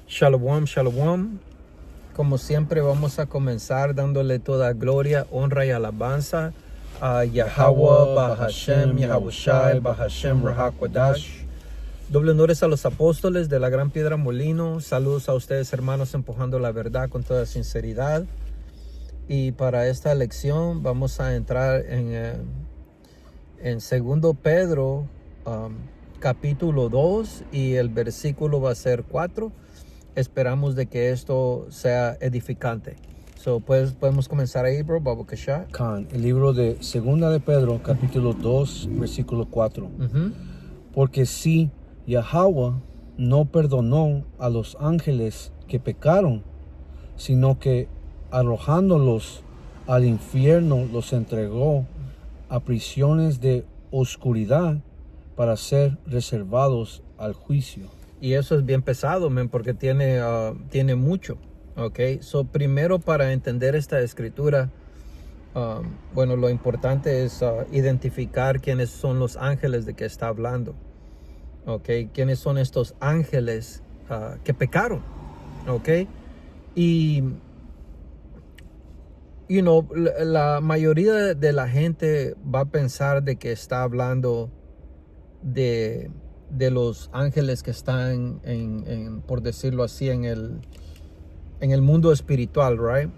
Shalom, shalom. Como siempre vamos a comenzar dándole toda gloria, honra y alabanza a Yahweh, Bahashem, Yahushai, Bahashem, Rahakwadash. Doble honores a los apóstoles de la Gran Piedra Molino. Saludos a ustedes, hermanos, empujando la verdad con toda sinceridad. Y para esta lección vamos a entrar en 2 Pedro, capítulo 2, y el versículo va a ser 4. Esperamos de que esto sea edificante. Pues podemos comenzar ahí, bro. Babu Kasha. Khan, el libro de Segunda de Pedro, capítulo 2, versículo 4. Porque si Yahweh no perdonó a los ángeles que pecaron, sino que arrojándolos al infierno los entregó a prisiones de oscuridad para ser reservados al juicio. Y eso es bien pesado, man, porque tiene mucho. Okay. Primero, para entender esta escritura, lo importante es identificar quiénes son los ángeles de que está hablando. Okay. Quiénes son estos ángeles que pecaron. Okay. Y la mayoría de la gente va a pensar de que está hablando de los ángeles que están por decirlo así, en el mundo espiritual, right?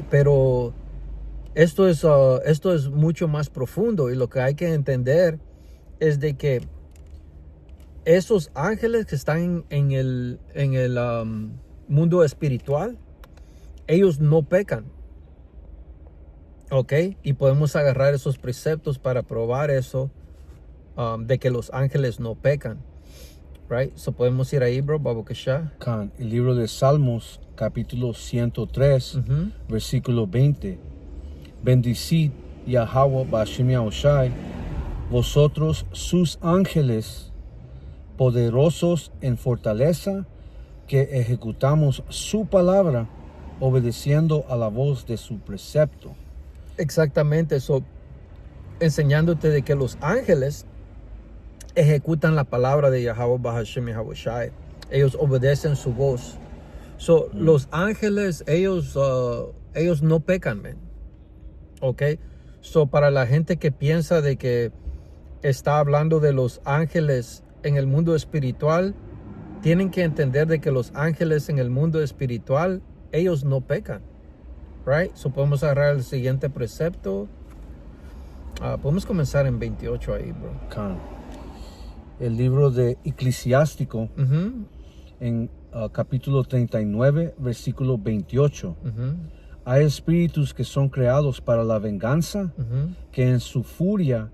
Pero esto es mucho más profundo, y lo que hay que entender es de que esos ángeles que están en el mundo espiritual, ellos no pecan. ¿Ok? Y podemos agarrar esos preceptos para probar eso, de que los ángeles no pecan. Right? Podemos ir ahí, bro. Babu Kasha. Khan, el libro de Salmos, capítulo 103, versículo 20. Bendicid Yahweh Bashem Yahushai, vosotros sus ángeles, poderosos en fortaleza, que ejecutamos su palabra, obedeciendo a la voz de su precepto. Exactamente, enseñándote de que los ángeles ejecutan la palabra de Yahweh Bahashem Yahushai. Ellos obedecen su voz. Los ángeles, ellos no pecan, man. Ok. Para la gente que piensa de que está hablando de los ángeles en el mundo espiritual, tienen que entender de que los ángeles en el mundo espiritual, ellos no pecan. Right? Podemos agarrar el siguiente precepto. Podemos comenzar en 28 ahí, bro. Khan. El libro de Eclesiástico, en capítulo 39, versículo 28. Hay espíritus que son creados para la venganza, que en su furia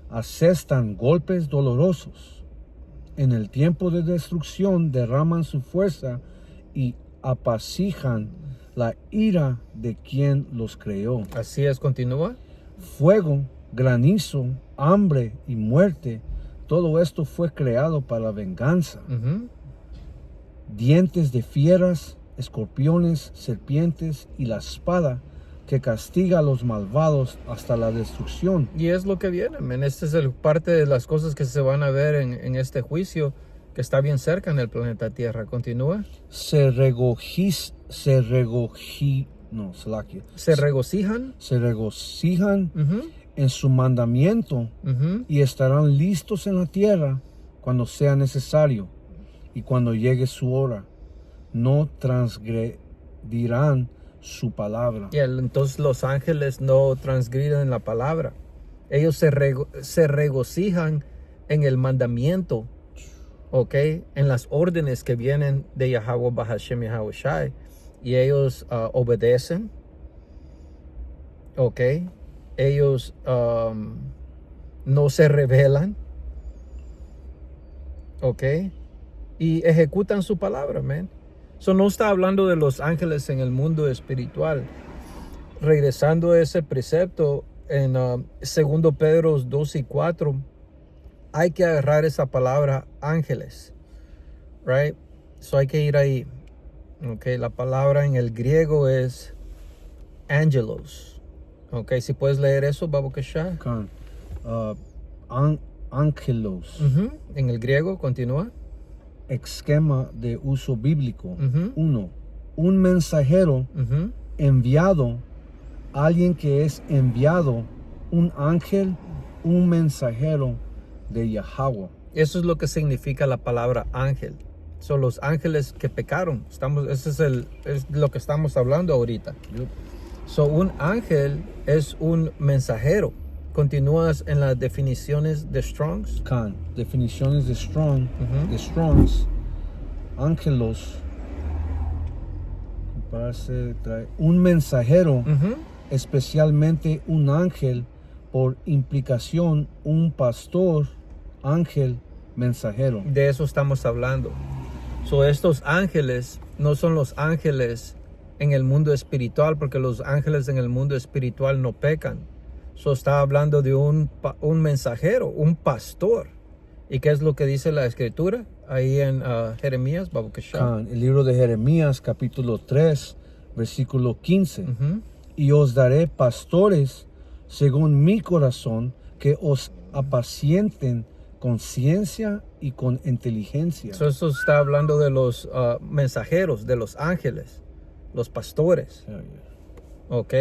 asestan golpes dolorosos. En el tiempo de destrucción derraman su fuerza y apaciguan la ira de quien los creó. Así es, continúa. Fuego, granizo, hambre y muerte, todo esto fue creado para la venganza. Dientes de fieras, escorpiones, serpientes y la espada que castiga a los malvados hasta la destrucción. Y es lo que viene, man. Esta es parte de las cosas que se van a ver en este juicio que está bien cerca en el planeta Tierra. Continúa. Se regocijan en su mandamiento y estarán listos en la tierra cuando sea necesario y cuando llegue su hora. No transgredirán su palabra. Y entonces los ángeles no transgriden la palabra. Ellos se regocijan en el mandamiento, ¿ok? En las órdenes que vienen de Yahweh Bahashem Yahushai. Y ellos obedecen, ¿ok? Ellos no se rebelan, ¿ok? Y ejecutan su palabra, man. No está hablando de los ángeles en el mundo espiritual. Regresando a ese precepto en 2 Pedro 2 y 4, hay que agarrar esa palabra ángeles, right? Hay que ir ahí. Okay, la palabra en el griego es angelos. Okay, si puedes leer eso, Babu Kasha. Angelos. En el griego, continúa. esquema de uso bíblico. 1. Un mensajero enviado, alguien que es enviado, un ángel, un mensajero de Yahweh. Eso es lo que significa la palabra ángel. Son los ángeles que pecaron. Ese es lo que estamos hablando ahorita. So, un ángel es un mensajero. Continúas en las definiciones de Strong's. Khan, definiciones de Strong's. Ángelos. Un mensajero, especialmente un ángel, por implicación, un pastor, ángel, mensajero. De eso estamos hablando. So, estos ángeles no son los ángeles en el mundo espiritual, porque los ángeles en el mundo espiritual no pecan. So, está hablando de un mensajero, un pastor. ¿Y qué es lo que dice la escritura? Ahí en Jeremías, Babu Kashab. El libro de Jeremías, capítulo 3, versículo 15. Y os daré pastores según mi corazón, que os apacienten con ciencia y con inteligencia. So, eso está hablando de los mensajeros, de los ángeles, los pastores. ¿Ok?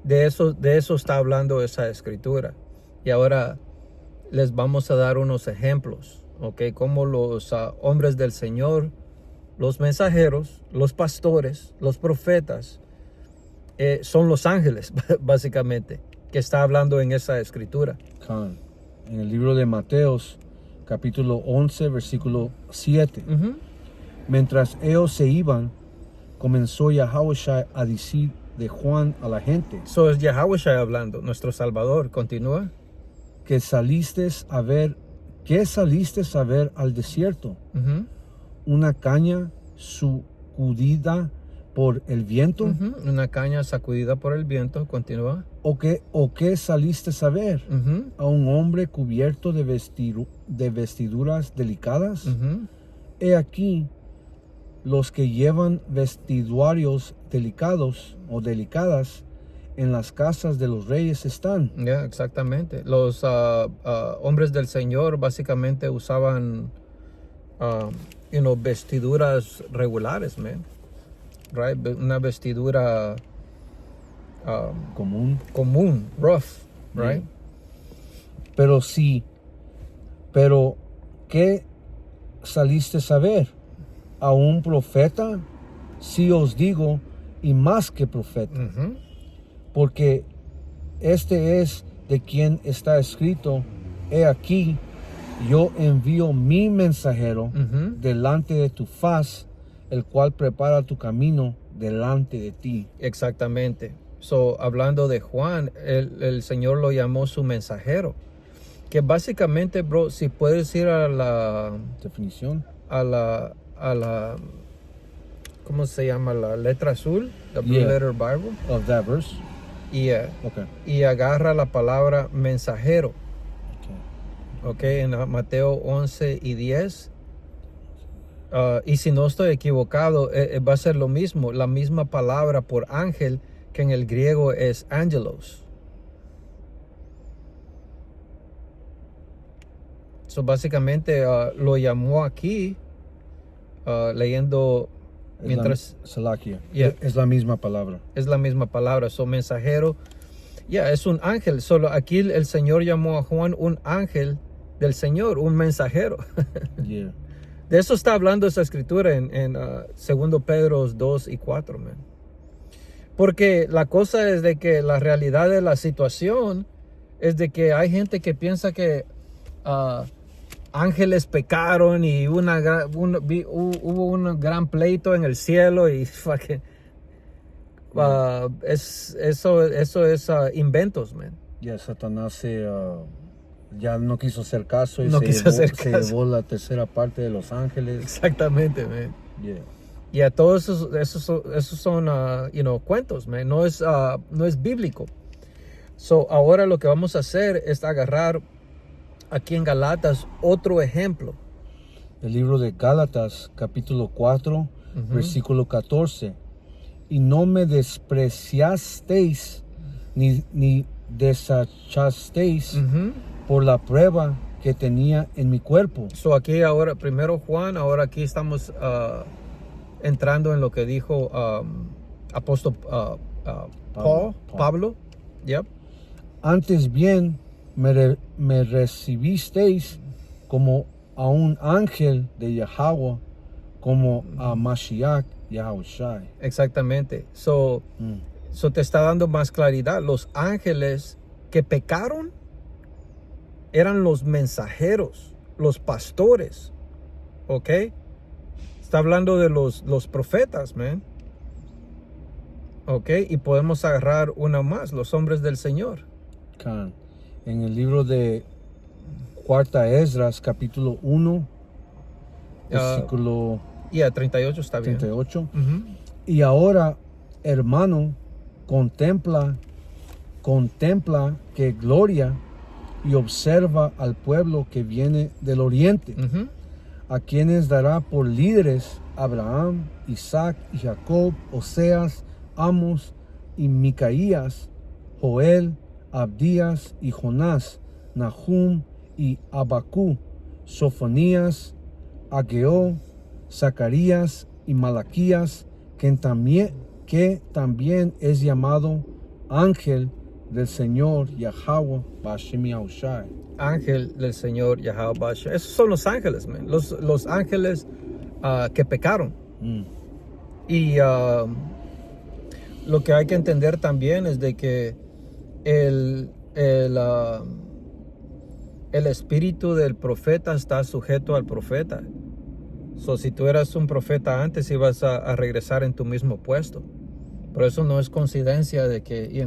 De eso está hablando esa escritura. Y ahora les vamos a dar unos ejemplos. ¿Ok? Como los hombres del Señor, los mensajeros, los pastores, los profetas, son los ángeles, básicamente, que está hablando en esa escritura. En el libro de Mateos, capítulo 11, versículo 7. Mientras ellos se iban, comenzó Yahushua a decir de Juan a la gente. So es Yahushua hablando, nuestro Salvador. Continúa. ¿Qué saliste a ver al desierto? Una caña sacudida por el viento. Una caña sacudida por el viento. Continúa. ¿O qué saliste a ver? A un hombre cubierto de vestiduras delicadas. He aquí, los que llevan vestuarios delicados o delicadas en las casas de los reyes están. Exactamente. Los hombres del Señor básicamente usaban vestiduras regulares, man. Right? Una vestidura común, rough, right? Pero ¿qué saliste a ver? ¿A un profeta? Sí os digo, y más que profeta. Porque este es de quien está escrito: he aquí, yo envío mi mensajero delante de tu faz, el cual prepara tu camino delante de ti. Exactamente. So, hablando de Juan, el Señor lo llamó su mensajero. Que básicamente, bro, si puedes ir a la definición, a la ¿cómo se llama? La letra azul, the Blue Letter Bible. Of that verse. Y agarra la palabra mensajero. Okay, en Mateo 11 y 10. Y si no estoy equivocado, va a ser lo mismo, la misma palabra por ángel, que en el griego es angelos. So, básicamente lo llamó aquí, leyendo mientras... Es la misma palabra. Es la misma palabra. So, mensajero, es un ángel. Solo aquí el Señor llamó a Juan un ángel del Señor, un mensajero. De eso está hablando esa escritura en 2 Pedro 2 y 4, man. Porque la cosa es de que la realidad de la situación es de que hay gente que piensa que ángeles pecaron y hubo un gran pleito en el cielo y eso es inventos, man. Satanás ya no quiso hacer caso y se llevó la tercera parte de los ángeles. Exactamente, man. Y a todos esos son cuentos, man. No es bíblico. So, ahora lo que vamos a hacer es agarrar aquí en Galatas otro ejemplo. El libro de Gálatas, capítulo 4, versículo 14. Y no me despreciasteis ni desechasteis por la prueba que tenía en mi cuerpo. So aquí ahora, primero Juan, ahora aquí estamos entrando en lo que dijo apóstol Pablo. Yep. Antes bien me recibisteis como a un ángel de Yahweh, como a Mashiach Yahushai. Exactamente. So te está dando más claridad. Los ángeles que pecaron eran los mensajeros, los pastores. ¿Ok? Está hablando de los profetas, man. ¿Ok? Y podemos agarrar una más, los hombres del Señor. En el libro de Cuarta Esdras, capítulo 1, versículo 38 está bien. 38. Y ahora, hermano, contempla que gloria y observa al pueblo que viene del oriente, a quienes dará por líderes Abraham, Isaac y Jacob, Oseas, Amos y Micaías, Joel, Abdías y Jonás, Nahum y Abacú, Sofonías, Ageo, Zacarías y Malaquías, que también es llamado ángel del Señor Yahweh Bashem Yahushai. Ángel del Señor Yahweh Bashem. Esos son los ángeles, man. Los ángeles que pecaron. Y lo que hay que entender también es de que el espíritu del profeta está sujeto al profeta. So, si tú eras un profeta antes, ibas a regresar en tu mismo puesto. Por eso no es coincidencia de que,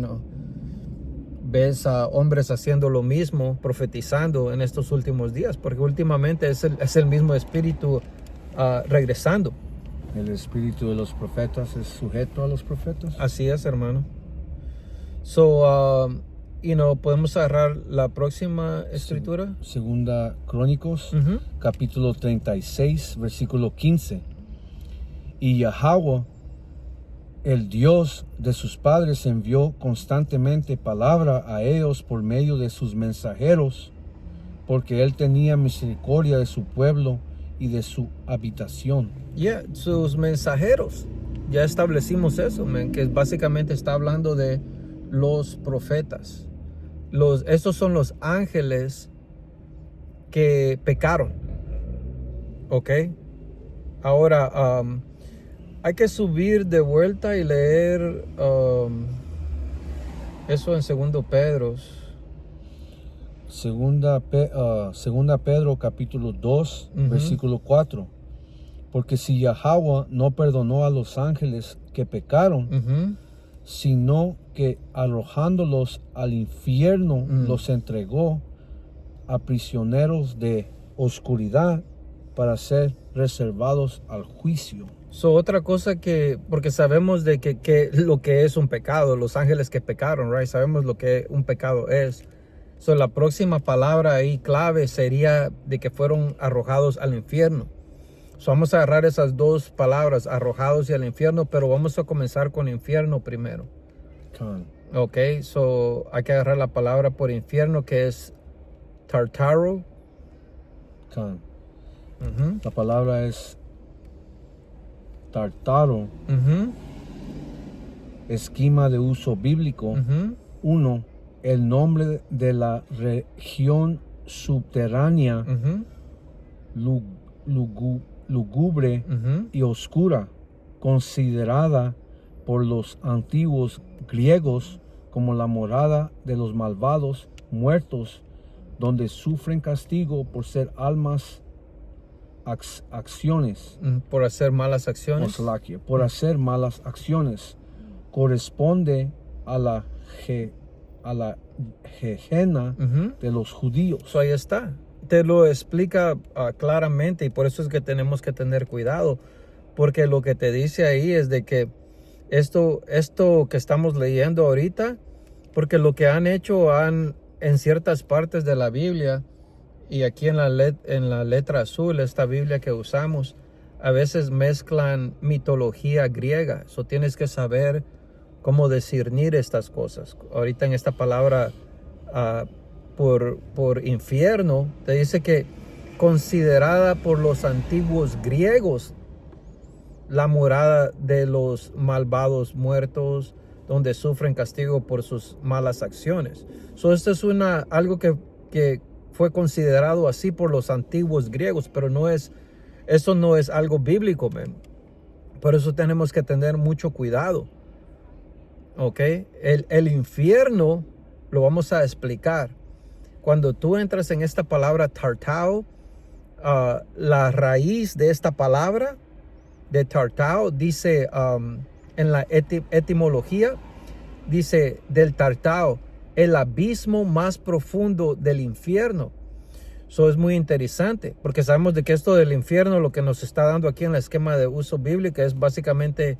ves a hombres haciendo lo mismo, profetizando en estos últimos días, porque últimamente es el mismo espíritu regresando. El espíritu de los profetas es sujeto a los profetas. Así es, hermano. So, podemos agarrar la próxima escritura. Segunda Crónicos, capítulo 36, versículo 15. Y Yahweh, el Dios de sus padres, envió constantemente palabra a ellos por medio de sus mensajeros, porque él tenía misericordia de su pueblo y de su habitación. Sus mensajeros. Ya establecimos eso, man, que básicamente está hablando de los profetas. Estos son los ángeles que pecaron. ¿Ok? Ahora, hay que subir de vuelta y leer eso en Segundo Pedro. Segunda Pedro capítulo 2, versículo 4. Porque si Yahweh no perdonó a los ángeles que pecaron, sino que arrojándolos al infierno los entregó a prisioneros de oscuridad para ser reservados al juicio. Otra cosa porque sabemos de que lo que es un pecado, los ángeles que pecaron, right? Sabemos lo que un pecado es. La próxima palabra ahí clave sería de que fueron arrojados al infierno. Vamos a agarrar esas dos palabras, arrojados y al infierno, pero vamos a comenzar con infierno primero. Ok, hay que agarrar la palabra por infierno, que es Tartaro. La palabra es Tartaro. Esquema de uso bíblico. 1. El nombre de la región subterránea, lúgubre y oscura, considerada por los antiguos griegos como la morada de los malvados muertos, donde sufren castigo por ser almas acciones. Por hacer malas acciones. Por hacer malas acciones. Corresponde a la Gehenna de los judíos. Ahí está. Te lo explica claramente, y por eso es que tenemos que tener cuidado, porque lo que te dice ahí es de que esto que estamos leyendo ahorita, porque lo que han hecho en ciertas partes de la Biblia, y aquí en la letra azul, esta Biblia que usamos, a veces mezclan mitología griega. Tienes que saber cómo discernir estas cosas. Ahorita en esta palabra por infierno, te dice que considerada por los antiguos griegos la morada de los malvados muertos, donde sufren castigo por sus malas acciones. So, esto es algo que fue considerado así por los antiguos griegos, pero eso no es algo bíblico, man. Por eso tenemos que tener mucho cuidado. ¿Ok? El infierno lo vamos a explicar. Cuando tú entras en esta palabra tartao, la raíz de esta palabra de tartao dice en la etimología, dice del tartao, el abismo más profundo del infierno. Eso es muy interesante, porque sabemos de que esto del infierno, lo que nos está dando aquí en el esquema de uso bíblico, es básicamente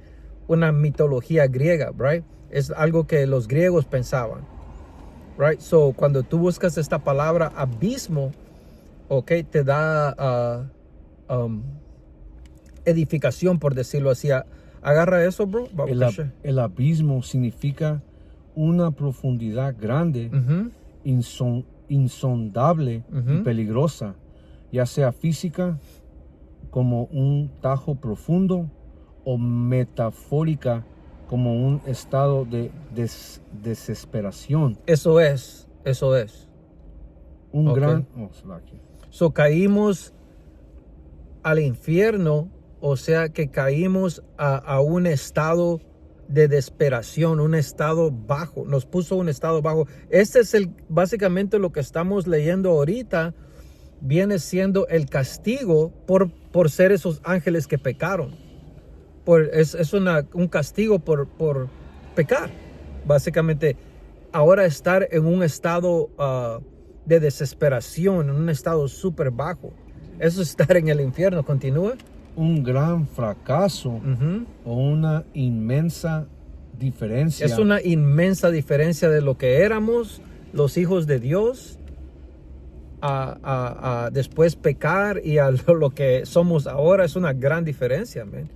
una mitología griega, right? Es algo que los griegos pensaban, right? So, cuando tú buscas esta palabra abismo, ok, te da edificación, por decirlo así. Agarra eso, bro. El abismo significa una profundidad grande, insondable y peligrosa, ya sea física como un tajo profundo o metafórica como un estado de desesperación. Eso es. Un gran... So, caímos al infierno, o sea que caímos a un estado de desesperación, un estado bajo, nos puso un estado bajo. Este es básicamente lo que estamos leyendo ahorita, viene siendo el castigo por ser esos ángeles que pecaron. Es un castigo por pecar. Básicamente, ahora estar en un estado de desesperación, en un estado súper bajo. Eso es estar en el infierno. Continúa. Un gran fracaso o una inmensa diferencia. Es una inmensa diferencia de lo que éramos, los hijos de Dios, a después pecar, y a lo que somos ahora. Es una gran diferencia, man.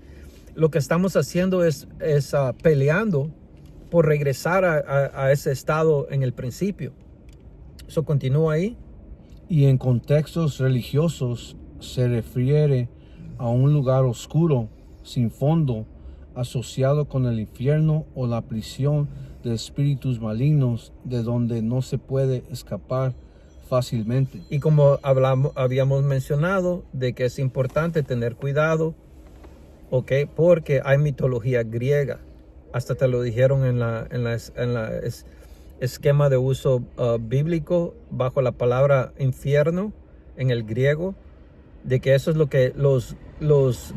Lo que estamos haciendo es peleando por regresar a ese estado en el principio. Eso continúa ahí. Y en contextos religiosos se refiere a un lugar oscuro, sin fondo, asociado con el infierno o la prisión de espíritus malignos, de donde no se puede escapar fácilmente. Y como habíamos mencionado, de que es importante tener cuidado, ¿ok? Porque hay mitología griega. Hasta te lo dijeron en la esquema de uso bíblico, bajo la palabra infierno en el griego, de que eso es lo que los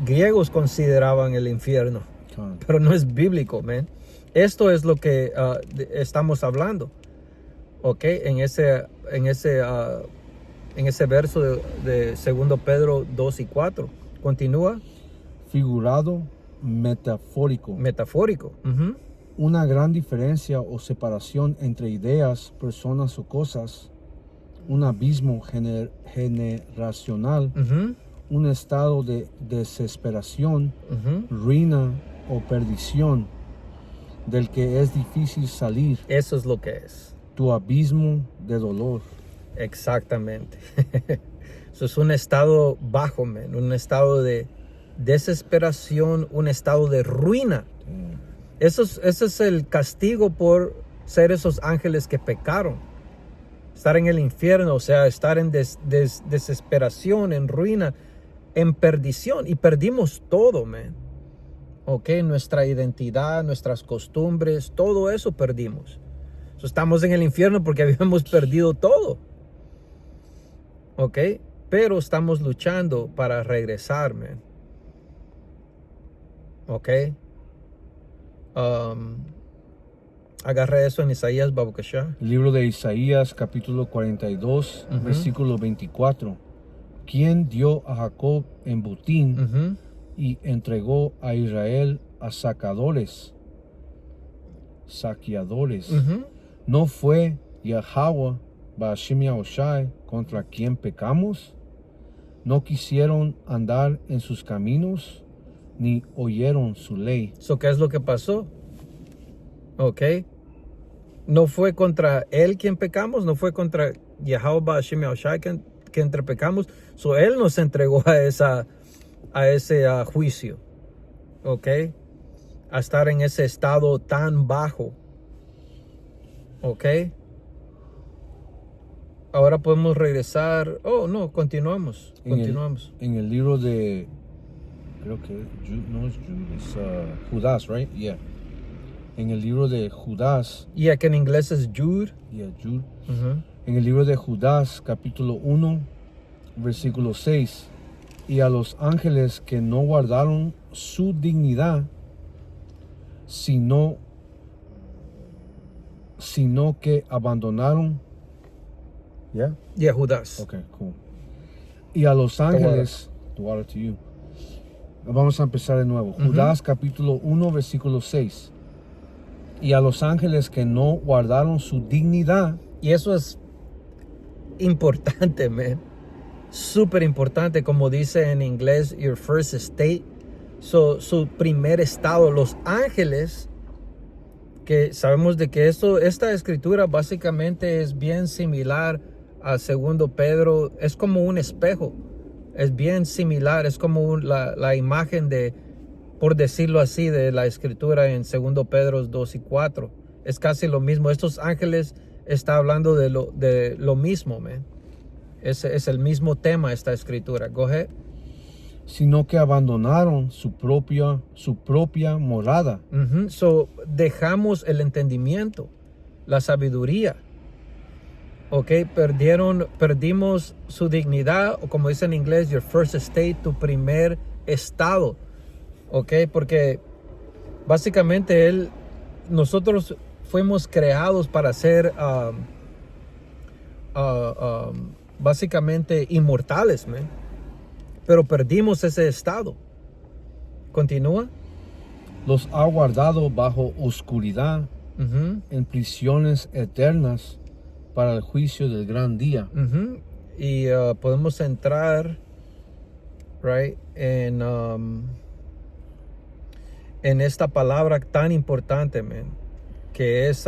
griegos consideraban el infierno. Pero no es bíblico, man. Esto es lo que estamos hablando, ¿ok? En ese verso de 2 Pedro 2 y 4. Continúa. Figurado, metafórico. Una gran diferencia o separación entre ideas, personas o cosas. Un abismo generacional, un estado de desesperación, ruina o perdición, del que es difícil salir. Eso es lo que es. Tu abismo de dolor. Exactamente. Eso es un estado bajo, man, un estado de desesperación, un estado de ruina. Ese es el castigo por ser esos ángeles que pecaron. Estar en el infierno, o sea, estar en desesperación, en ruina, en perdición. Y perdimos todo, man. Ok, nuestra identidad, nuestras costumbres, todo eso perdimos. So, estamos en el infierno porque habíamos perdido todo. Ok, pero estamos luchando para regresar, man. Ok. Agarra eso en Isaías, Babukasha. El libro de Isaías, capítulo 42, versículo 24. ¿Quién dio a Jacob en botín y entregó a Israel a saqueadores? ¿No fue Yahweh Ba'ashem Yahushai contra quien pecamos? ¿No quisieron andar en sus caminos, ni oyeron su ley? So, ¿qué es lo que pasó? Ok. No fue contra él quien pecamos, no fue contra Yahweh Ba'ashem Yahushai, que entre pecamos. So, Él nos entregó a ese juicio. ¿Ok? A estar en ese estado tan bajo. ¿Ok? Ahora podemos regresar. Oh, no, continuamos. En el libro de, creo que no es Jude, es Judas, right? Yeah. En el libro de Judas. Yeah, que en inglés es Jude. Yeah, Jude. En el libro de Judas, capítulo 1, versículo 6. Y a los ángeles que no guardaron su dignidad, sino que abandonaron. Yeah? Yeah, Judas. Okay, cool. Y a los ángeles, the water to you. Vamos a empezar de nuevo. Judas capítulo 1, versículo 6. Y a los ángeles que no guardaron su dignidad. Y eso es importante, man. Súper importante, como dice en inglés, your first estate. Su primer estado. Los ángeles, que sabemos de que esta escritura básicamente es bien similar a 2 Pedro. Es como un espejo. Es bien similar. Es como la imagen de, por decirlo así, de la escritura en 2 Pedro 2 y 4. Es casi lo mismo. Estos ángeles está hablando de lo mismo, man. Es el mismo tema esta escritura. Go ahead. Sino que abandonaron su propia morada. So, dejamos el entendimiento, la sabiduría. Ok, perdimos su dignidad, o como dice en inglés, your first estate, tu primer estado. Ok, porque básicamente nosotros fuimos creados para ser básicamente inmortales, man. Pero perdimos ese estado. Continúa. Los ha guardado bajo oscuridad, en prisiones eternas para el juicio del gran día. Y podemos entrar, right, en esta palabra tan importante, man, que es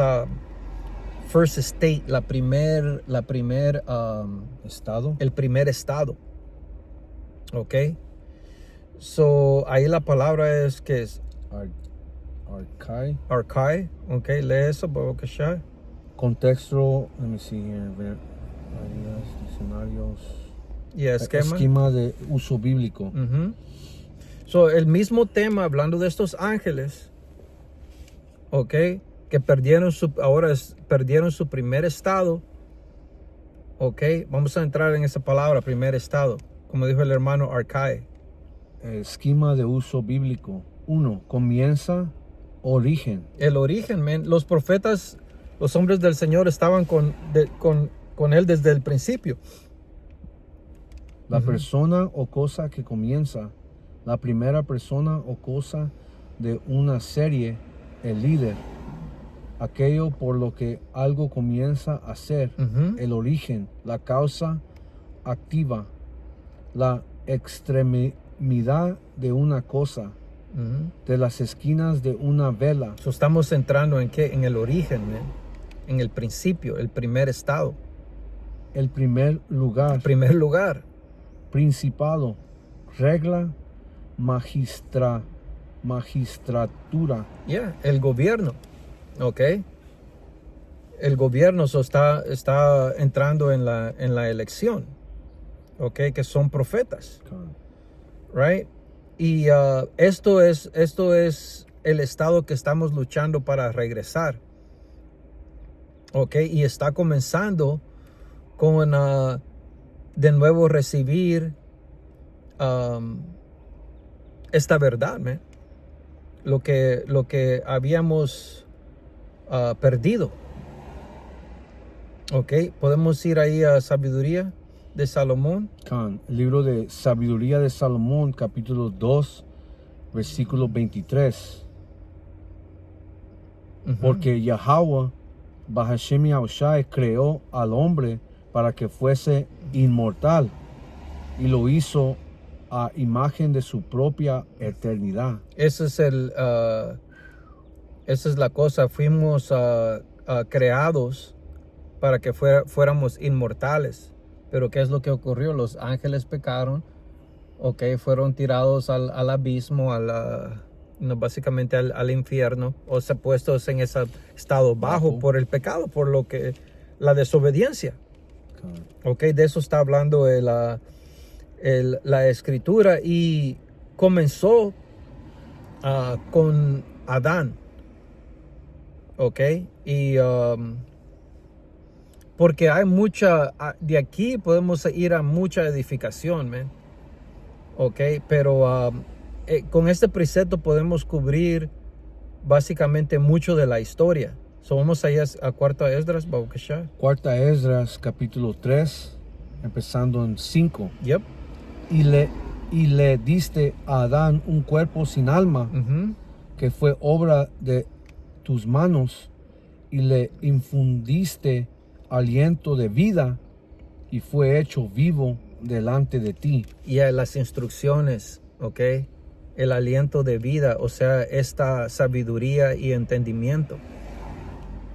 first estate, el primer estado. Ok. So, ahí la palabra es que es Arkai. Ok, lee eso, Babakashai. Contexto, let me see here, diccionarios. Yeah, esquema de uso bíblico. So, el mismo tema, hablando de estos ángeles, ok, que perdieron su primer estado. Ok, vamos a entrar en esa palabra, primer estado, como dijo el hermano Arkai. Esquema de uso bíblico. 1. Comienza, origen. El origen, man. Los profetas, los hombres del Señor estaban con él desde el principio. La persona o cosa que comienza, la primera persona o cosa de una serie, el líder, aquello por lo que algo comienza a ser, el origen, la causa activa, la extremidad de una cosa, de las esquinas de una vela. So, estamos entrando en qué? En el origen, man. En el principio, el primer estado. El primer lugar. El primer lugar. Principado, regla, magistratura. Yeah, el gobierno. Ok. El gobierno está entrando en la elección. Ok, que son profetas. Right? Y esto es el estado que estamos luchando para regresar. Ok, y está comenzando con de nuevo recibir esta verdad, man. Lo que habíamos perdido. Ok, podemos ir ahí a Sabiduría de Salomón. El libro de Sabiduría de Salomón, capítulo 2, versículo 23. Porque Yahweh, Ba'ashem Yahushai, creó al hombre para que fuese inmortal y lo hizo a imagen de su propia eternidad. Esa es la cosa. Fuimos creados para que fuéramos inmortales. Pero ¿qué es lo que ocurrió? Los ángeles pecaron, fueron tirados al abismo, básicamente al infierno, o sea, puestos en ese estado bajo por el pecado, por la desobediencia. De eso está hablando la escritura, y comenzó con Adán. Y porque hay de aquí podemos ir a mucha edificación, man. Pero con este precepto podemos cubrir básicamente mucho de la historia. Vamos allá a Cuarta Esdras, Baukashá. Cuarta Esdras, capítulo 3, empezando en 5. Yep. Y le diste a Adán un cuerpo sin alma, que fue obra de tus manos, y le infundiste aliento de vida, y fue hecho vivo delante de ti. Y a las instrucciones, el aliento de vida, o sea, esta sabiduría y entendimiento.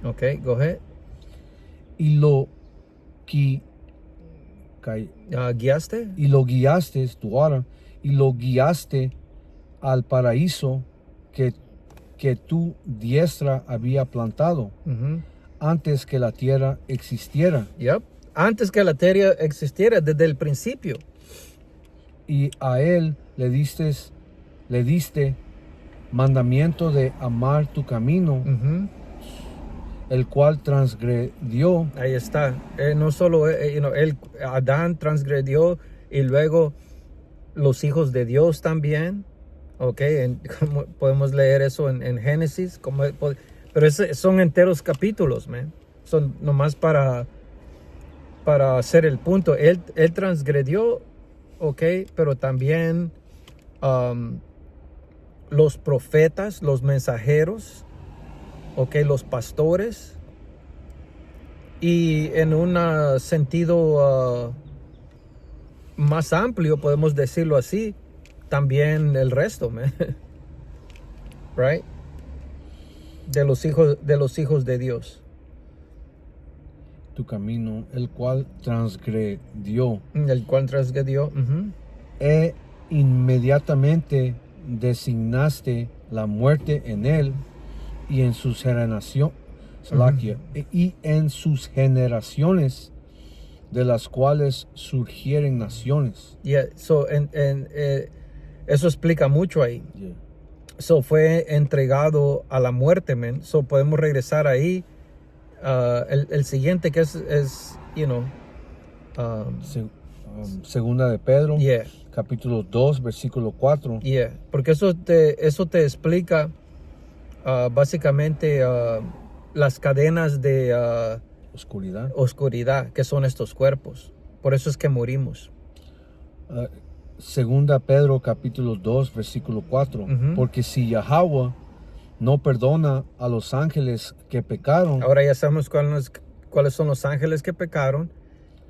Go ahead. Y lo guiaste. Y lo guiaste, tu hora, y lo guiaste al paraíso que tu diestra había plantado, antes que la tierra existiera. Yep. Antes que la tierra existiera, desde el principio. Y a él le diste mandamiento de amar tu camino, el cual transgredió. Ahí está. No solo Adán transgredió, y luego los hijos de Dios también. Podemos leer eso en Génesis. Pero son enteros capítulos, man. Son nomás para hacer el punto. Él transgredió, pero también los profetas, los mensajeros, los pastores, y en un sentido más amplio, podemos decirlo así, también el resto, man. Right? De los hijos de Dios. Tu camino, el cual transgredió. E inmediatamente designaste la muerte en él y en sus generaciones, de las cuales surgieren naciones. Eso explica mucho ahí. Yeah. Fue entregado a la muerte, man. Podemos regresar ahí. El siguiente, que es Segunda de Pedro, yeah. capítulo 2, versículo 4. Yeah. Porque eso te explica básicamente las cadenas de oscuridad, que son estos cuerpos. Por eso es que morimos. Segunda Pedro, capítulo 2, versículo 4. Porque si Yahweh no perdona a los ángeles que pecaron. Ahora ya sabemos cuáles son los ángeles que pecaron.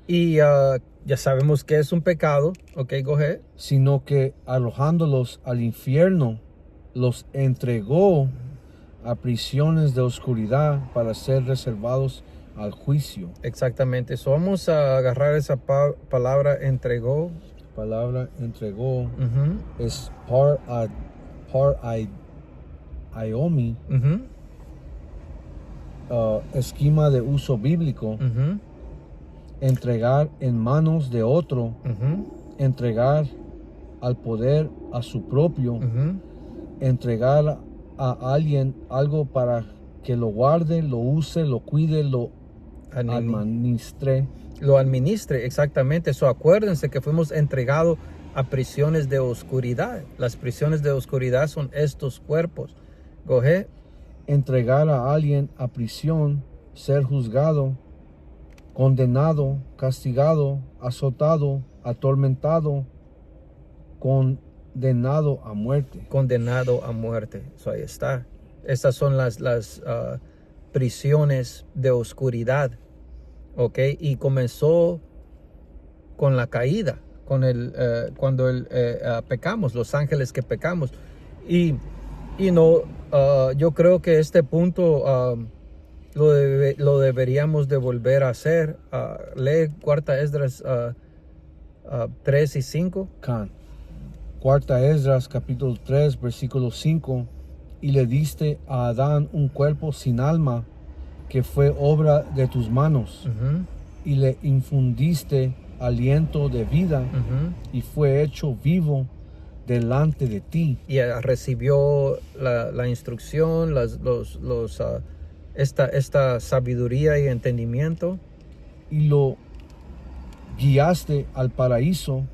Y ya sabemos que es un pecado. Go ahead. Sino que arrojándolos al infierno, los entregó a prisiones de oscuridad para ser reservados al juicio. Exactamente. Vamos a agarrar esa palabra entregó. Palabra entregó es Aiomi, esquema de uso bíblico. Entregar en manos de otro, entregar al poder a su propio, entregar a alguien algo para que lo guarde, lo use, lo cuide, lo administre. Lo administre, exactamente. Acuérdense que fuimos entregados a prisiones de oscuridad. Las prisiones de oscuridad son estos cuerpos. Go ahead. Entregar a alguien a prisión, ser juzgado, condenado, castigado, azotado, atormentado, condenado a muerte. Condenado a muerte. Ahí está. Estas son las prisiones de oscuridad. Y comenzó con la caída, cuando pecamos, los ángeles que pecamos. Y yo creo que este punto lo deberíamos de volver a hacer. Lee Cuarta Esdras 3 y 5. Can. Cuarta Esdras, capítulo 3, versículo 5. Y le diste a Adán un cuerpo sin alma, que fue obra de tus manos, y le infundiste aliento de vida, y fue hecho vivo delante de ti. Y recibió la instrucción, esta sabiduría y entendimiento. Y lo guiaste al paraíso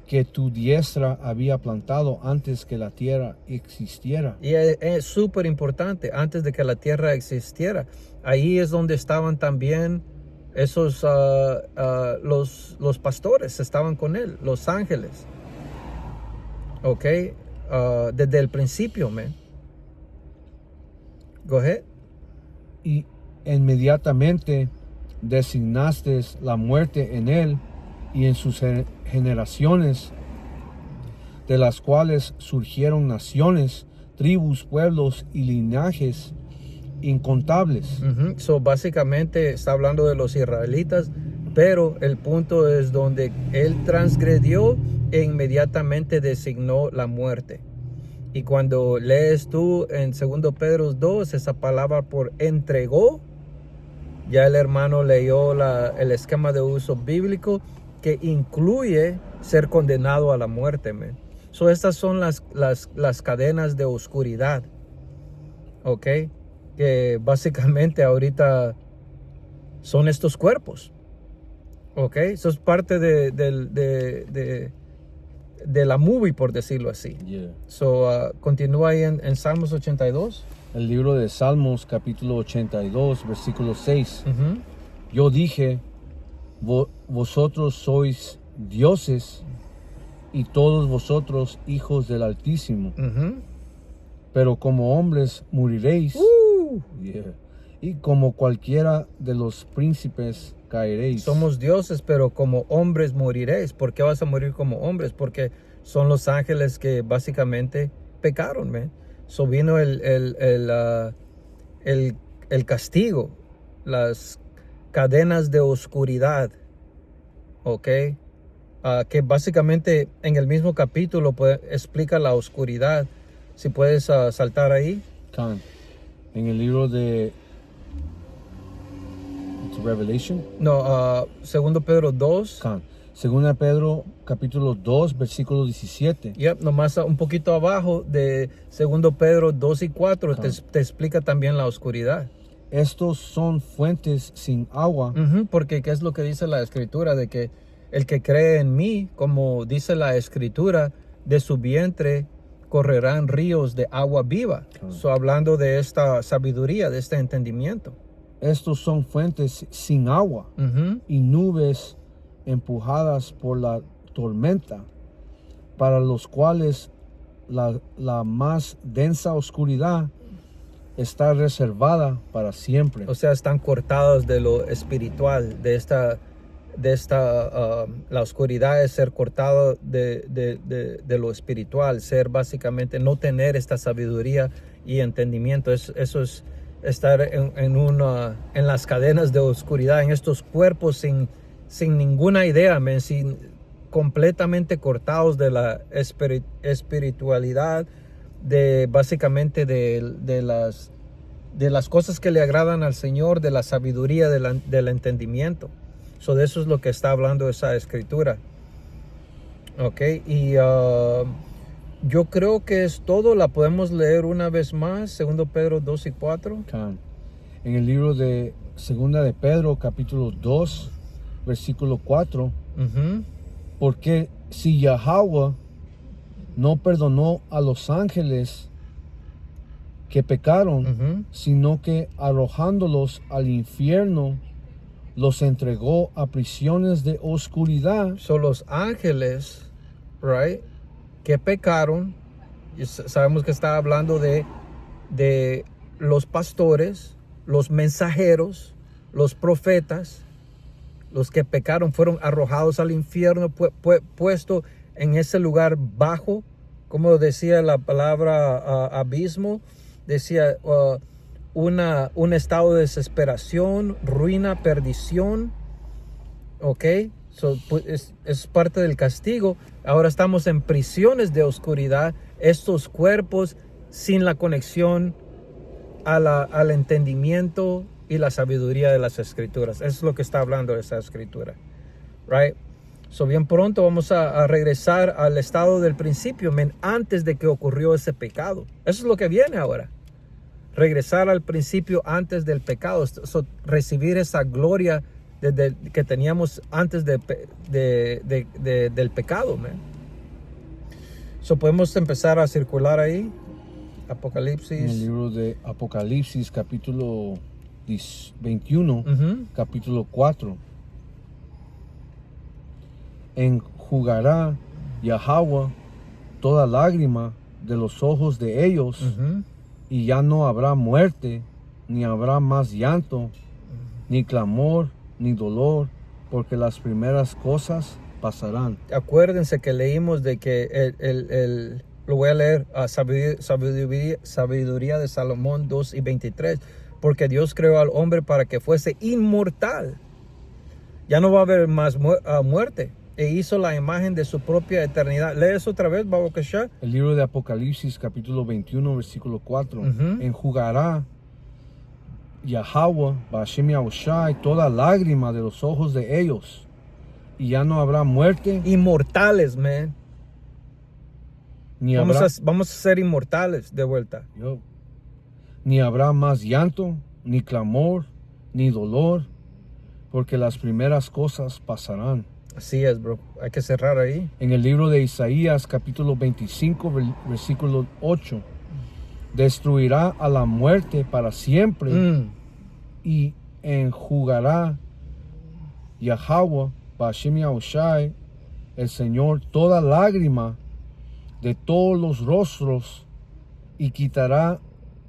que tu diestra había plantado antes que la tierra existiera. Y es súper importante, antes de que la tierra existiera. Ahí es donde estaban también esos, los pastores, estaban con él, los ángeles. Ok, desde el principio, man. Go ahead. Y inmediatamente designaste la muerte en él y en sus generaciones, de las cuales surgieron naciones, tribus, pueblos y linajes incontables. So, básicamente está hablando de los israelitas, pero el punto es donde él transgredió e inmediatamente designó la muerte. Y cuando lees tú en 2 Pedro 2, esa palabra por entregó, ya el hermano leyó el esquema de uso bíblico que incluye ser condenado a la muerte. Man. So, estas son las cadenas de oscuridad, ¿ok? Que básicamente ahorita son estos cuerpos, ¿ok? Eso es parte de la movie, por decirlo así. Yeah. So, continúa ahí en Salmos 82. El libro de Salmos, capítulo 82, versículo 6. Yo dije, vosotros sois dioses y todos vosotros hijos del Altísimo. Pero como hombres moriréis. Yeah. Y como cualquiera de los príncipes caeréis. Somos dioses, pero como hombres moriréis. ¿Por qué vas a morir como hombres? Porque son los ángeles que básicamente pecaron, man. So vino el castigo, las cadenas de oscuridad, ¿ok? Que básicamente en el mismo capítulo explica la oscuridad. Si puedes saltar ahí. En el libro de Revelation. No, 2 Pedro 2. Segunda Pedro capítulo 2 versículo 17. Yep, nomás un poquito abajo de 2 Pedro 2 y 4 te explica también la oscuridad. Estos son fuentes sin agua. Porque ¿qué es lo que dice la escritura? De que el que cree en mí, como dice la escritura, de su vientre correrán ríos de agua viva. So, hablando de esta sabiduría, de este entendimiento. Estos son fuentes sin agua y nubes empujadas por la tormenta, para los cuales la más densa oscuridad está reservada para siempre. O sea, están cortados de lo espiritual, la oscuridad es ser cortado de lo espiritual, ser básicamente no tener esta sabiduría y entendimiento. Eso es estar en las cadenas de oscuridad, en estos cuerpos sin ninguna idea, completamente cortados de la espiritualidad, básicamente de las cosas que le agradan al Señor, de la sabiduría, del entendimiento. So, de eso es lo que está hablando esa escritura. Ok, y yo creo que es todo. La podemos leer una vez más, 2 Pedro 2 y 4. En el libro de 2 de Pedro, capítulo 2, versículo 4. Porque si Yahweh no perdonó a los ángeles que pecaron, sino que arrojándolos al infierno, los entregó a prisiones de oscuridad. Son los ángeles, right, que pecaron. Y sabemos que está hablando de los pastores, los mensajeros, los profetas. Los que pecaron fueron arrojados al infierno, puesto en ese lugar bajo, como decía la palabra abismo, decía un estado de desesperación, ruina, perdición. ¿Ok? Pues es parte del castigo. Ahora estamos en prisiones de oscuridad. Estos cuerpos sin la conexión al entendimiento y la sabiduría de las escrituras. Eso es lo que está hablando esa escritura. Right? So bien pronto vamos a regresar al estado del principio, antes de que ocurrió ese pecado. Eso es lo que viene ahora. Regresar al principio antes del pecado. So, recibir esa gloria que teníamos antes del pecado, man. So podemos empezar a circular ahí. Apocalipsis. En el libro de Apocalipsis, capítulo 21, capítulo 4. Enjugará Yahweh toda lágrima de los ojos de ellos, y ya no habrá muerte, ni habrá más llanto, ni clamor, ni dolor, porque las primeras cosas pasarán. Acuérdense que leímos de que lo voy a leer, sabiduría de Salomón 2:23, porque Dios creó al hombre para que fuese inmortal. Ya no va a haber más muerte. E hizo la imagen de su propia eternidad. Lee eso otra vez, Baba Kasha. El libro de Apocalipsis, capítulo 21, versículo 4. Enjugará Yahweh, Bashem Yahushai, toda lágrima de los ojos de ellos, y ya no habrá muerte. Inmortales, man. Vamos a ser inmortales de vuelta. Ni habrá más llanto, ni clamor, ni dolor, porque las primeras cosas pasarán. Así es, bro. Hay que cerrar ahí. En el libro de Isaías, capítulo 25, versículo 8. Destruirá a la muerte para siempre, y enjugará Yahweh, Bashem Yahushai, el Señor, toda lágrima de todos los rostros, y quitará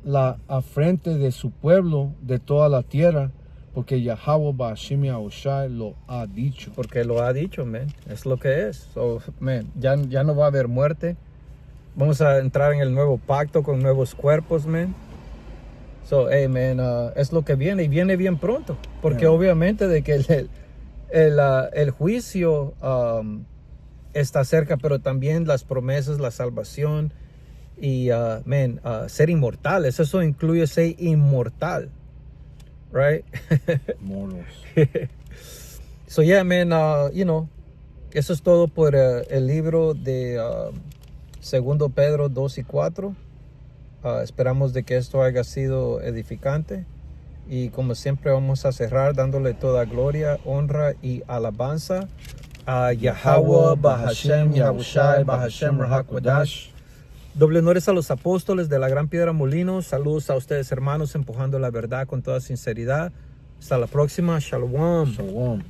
la afrente de su pueblo de toda la tierra, porque Yahweh Bashem Yahushai lo ha dicho. Porque lo ha dicho, man. Es lo que es. So, man, ya no va a haber muerte. Vamos a entrar en el nuevo pacto con nuevos cuerpos, man. So, hey, man, es lo que viene, y viene bien pronto. Porque obviamente de que el juicio está cerca, pero también las promesas, la salvación y, ser inmortales. Eso incluye ser inmortal. Right? Moros. So yeah, man, eso es todo por el libro de 2 Pedro 2 y 4. Esperamos de que esto haya sido edificante, y como siempre vamos a cerrar dándole toda gloria, honra y alabanza a Yahweh, Bahashem, Yahushai, Bahashem, Rahakwadash. Doble honores a los apóstoles de la Gran Piedra Molinos. Saludos a ustedes, hermanos, empujando la verdad con toda sinceridad. Hasta la próxima. Shalom. Shalom.